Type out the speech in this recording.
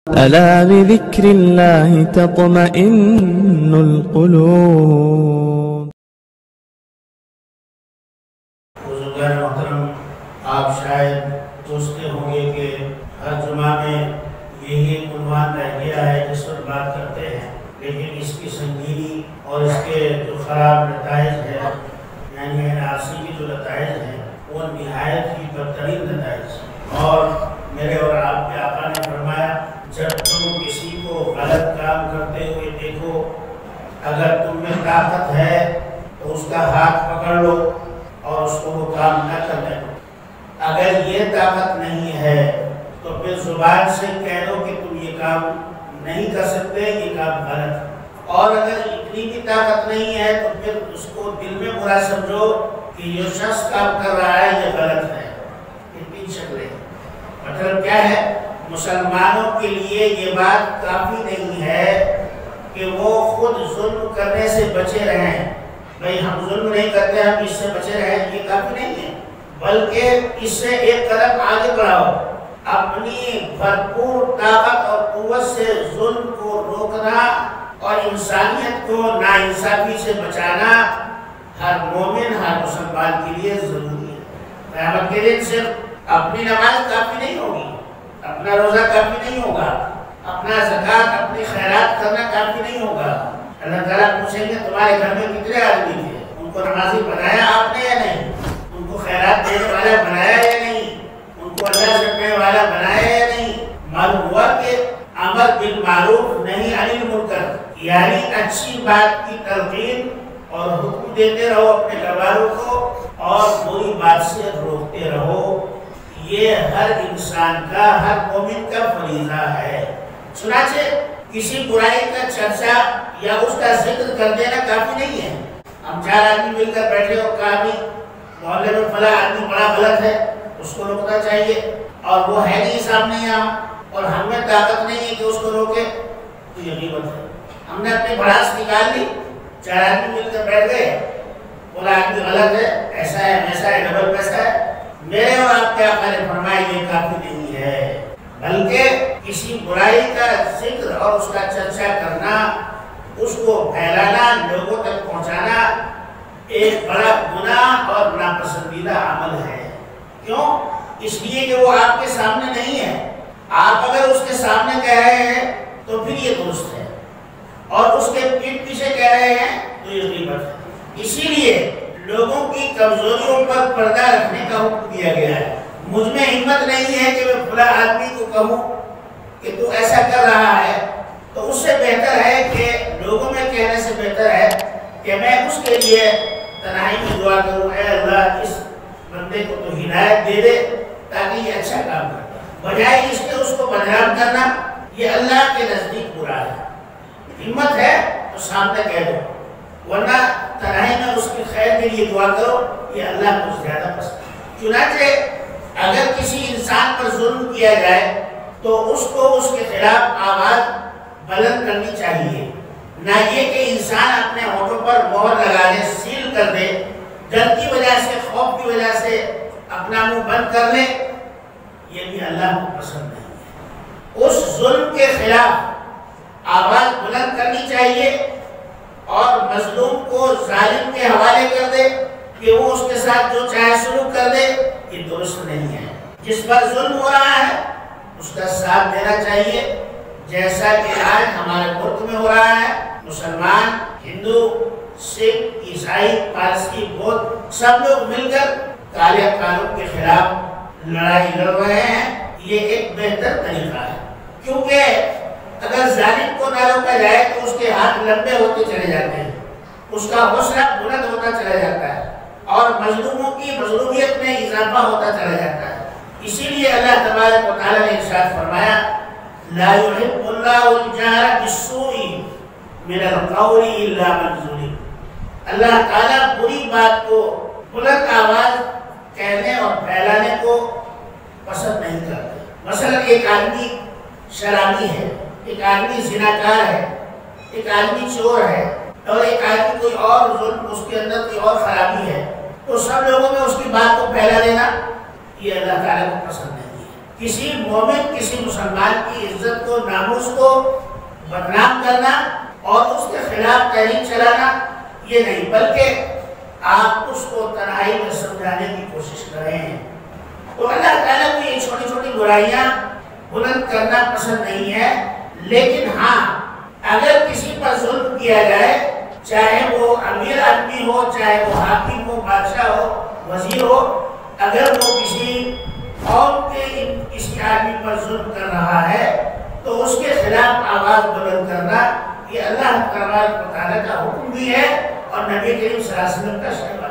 ألا بذكر الله تطمئن القلوب. بزرگان محترم، آپ شاید سوچتے ہوں گے کہ ہر جمعہ میں یہی عنوان رہ گیا ہے جس پر بات کرتے ہیں، لیکن اس کی سنگینی اور اس کے جو خراب نتائج ہے، یعنی NRC کی جو نتائج ہیں وہ نہایت ہی بدترین نتائج ہیں۔ اور میرے اور آپ کے آقا نے فرمایا، جب تم کسی کو غلط کام کرتے ہوئے دیکھو، اگر تم میں طاقت ہے تو اس کا ہاتھ پکڑ لو اور اس کو وہ کام نہ کرنے دو۔ اگر یہ طاقت نہیں ہے تو پھر زبان سے کہہ دو کہ تم یہ کام نہیں کر سکتے، یہ کام غلط ہے۔ اور اگر اتنی بھی طاقت نہیں ہے تو پھر اس کو دل میں برا سمجھو کہ یہ شخص کام کر رہا ہے، یہ غلط ہے۔ یہ تین شکلیں۔ مطلب کیا ہے؟ مسلمانوں کے لیے یہ بات کافی نہیں ہے کہ وہ خود ظلم کرنے سے بچے رہیں، بھئی ہم ظلم نہیں کرتے، ہم اس سے بچے رہیں، یہ کافی نہیں ہے، بلکہ اس سے ایک قدم آگے بڑھاؤ۔ اپنی بھرپور طاقت اور قوت سے ظلم کو روکنا اور انسانیت کو ناانصافی سے بچانا ہر مومن، ہر مسلمان کے لیے ضروری ہے۔ قیامت کے دن صرف اپنی نماز کافی نہیں ہوگی، اپنا روزہ کافی نہیں ہوگا، اپنا زکوٰۃ، اپنی خیرات کرنا کافی نہیں ہوگا۔ اللہ تعالیٰ پوچھیں گے تمہارے گھر میں کتنے آدمی تھے، ان کو نمازی بنایا آپ نے یا نہیں، ان کو خیرات دینے والا بنایا یا نہیں، ان کو اللہ سے ڈرنے والا بنایا یا نہیں۔ معلوم ہوا کہ امر بالمعروف نہی عن المنکر، یعنی اچھی بات کی تلقین اور حکم دیتے رہو اپنے گھر والوں کو، اور بری بات سے روکتے رہو۔ یہ ہر انسان کا، ہر مومن کا فریضہ ہے۔ چنانچہ کسی برائی کا چرچا یا اس کا ذکر کر دینا کافی نہیں ہے۔ ہم چار آدمی مل کر بیٹھے اور کہا بھی محلے میں فلاں آدمی بڑا غلط ہے، اس کو روکنا چاہیے، اور وہ ہے نہیں سامنے یہاں، اور ہم میں طاقت نہیں ہے کہ اس کو روکے، تو یہ غیبت ہے۔ ہم نے اپنی بھڑاس نکال لی، چار آدمی مل کر بیٹھ گئے، فلاں آدمی غلط ہے، ایسا ہے ویسا ہے، ڈبل پیسہ ہے۔ میرے اور آپ کے آقا نے فرمایا یہ کافی نہیں ہے، بلکہ کسی برائی کا ذکر اور اس کا چرچا کرنا، اس کو پھیلانا، لوگوں تک پہنچانا ایک بڑا گناہ اور ناپسندیدہ عمل ہے۔ کیوں؟ اس لیے کہ وہ آپ کے سامنے نہیں ہے۔ آپ اگر اس کے سامنے کہہ رہے ہیں تو پھر یہ درست ہے، اور اس کے پیٹھ پیچھے کہہ رہے ہیں تو یہ غیبت ہے۔ اسی لیے لوگوں کی کمزوریوں پر پردہ رکھنے کا حکم دیا گیا ہے۔ مجھ میں ہمت نہیں ہے کہ میں فلاں آدمی کو کہوں کہ تو ایسا کر رہا ہے، تو اس سے بہتر ہے کہ لوگوں میں کہنے سے بہتر ہے کہ میں اس کے لیے تنہائی میں دعا کروں، اے اللہ اس بندے کو تو ہدایت دے دے تاکہ یہ اچھا کام کرے، بجائے اس کے اس کو بدنام کرنا۔ یہ اللہ کے نزدیک برا ہے۔ ہمت ہے تو سامنے کہہ دو، ورنہ تنہائی میں اس کی خیر کے لیے دعا کرو، یہ اللہ کو زیادہ پسند ہے۔ چنانچہ اگر کسی انسان پر ظلم کیا جائے تو اس کو اس کے خلاف آواز بلند کرنی چاہیے، نہ یہ کہ انسان اپنے ہونٹوں پر مہر لگا لے، سیل کر دے، ڈر کی وجہ سے، خوف کی وجہ سے اپنا منہ بند کر لے، یہ بھی اللہ کو پسند نہیں ہے۔ اس ظلم کے خلاف آواز بلند کرنی چاہیے، اور مظلوم کو ظالم کے حوالے کر دے کہ وہ اس کے ساتھ جو چاہے سلوک کر دے، یہ درست نہیں ہے۔ جس پر ظلم ہو رہا ہے اس کا ساتھ دینا چاہیے، جیسا کہ آج ہمارے ملک میں ہو رہا ہے۔ مسلمان، ہندو، سکھ، عیسائی، پارسی، بودھ سب لوگ مل کر کالے قانون کے خلاف لڑائی لڑ رہے ہیں۔ یہ ایک بہتر طریقہ ہے، کیونکہ اگر ظالم کو نہ روکا جائے تو اس کے ہاتھ لمبے ہوتے چلے جاتے ہیں، اس کا حوصلہ بلند ہوتا چلا جاتا ہے، اور مظلوموں کی مظلومیت میں اضافہ ہوتا چلا جاتا ہے۔ اسی لیے اللہ تبارک و تعالیٰ نے ارشاد فرمایا، لا يحب اللہ الجہر بالسوء من القول الا من ظلم۔ اللہ تعالیٰ بری بات کو بلند آواز کہنے اور پھیلانے کو پسند نہیں کرتے۔ مثلا ایک آدمی شرابی ہے، ایک آدمی زناکار ہے، ایک آدمی چور ہے، اور ایک آدمی کوئی اور ظلم، اس کے اندر کوئی اور خرابی ہے، تو سب لوگوں میں اس کی بات کو پھیلا دینا یہ اللہ تعالیٰ کو پسند نہیں ہے۔ کسی مومن کسی مسلمان کی عزت کو ناموس کو بدنام کرنا اور اس کے خلاف تحریک چلانا یہ نہیں، بلکہ آپ اس کو تنہائی میں سمجھانے کی کوشش کر رہے ہیں۔ تو اللہ تعالیٰ کو یہ چھوٹی چھوٹی برائیاں بلند کرنا پسند نہیں ہے، لیکن ہاں اگر کسی پر ظلم کیا جائے، چاہے وہ امیر آدمی ہو، چاہے وہ حاکم ہو، بادشاہ ہو، وزیر ہو، اگر وہ کسی قوم کے کسی آدمی پر ظلم کر رہا ہے تو اس کے خلاف آواز بلند کرنا یہ اللہ تبارک و تعالیٰ کا حکم بھی ہے اور نبی کریم صلی اللہ علیہ وسلم کا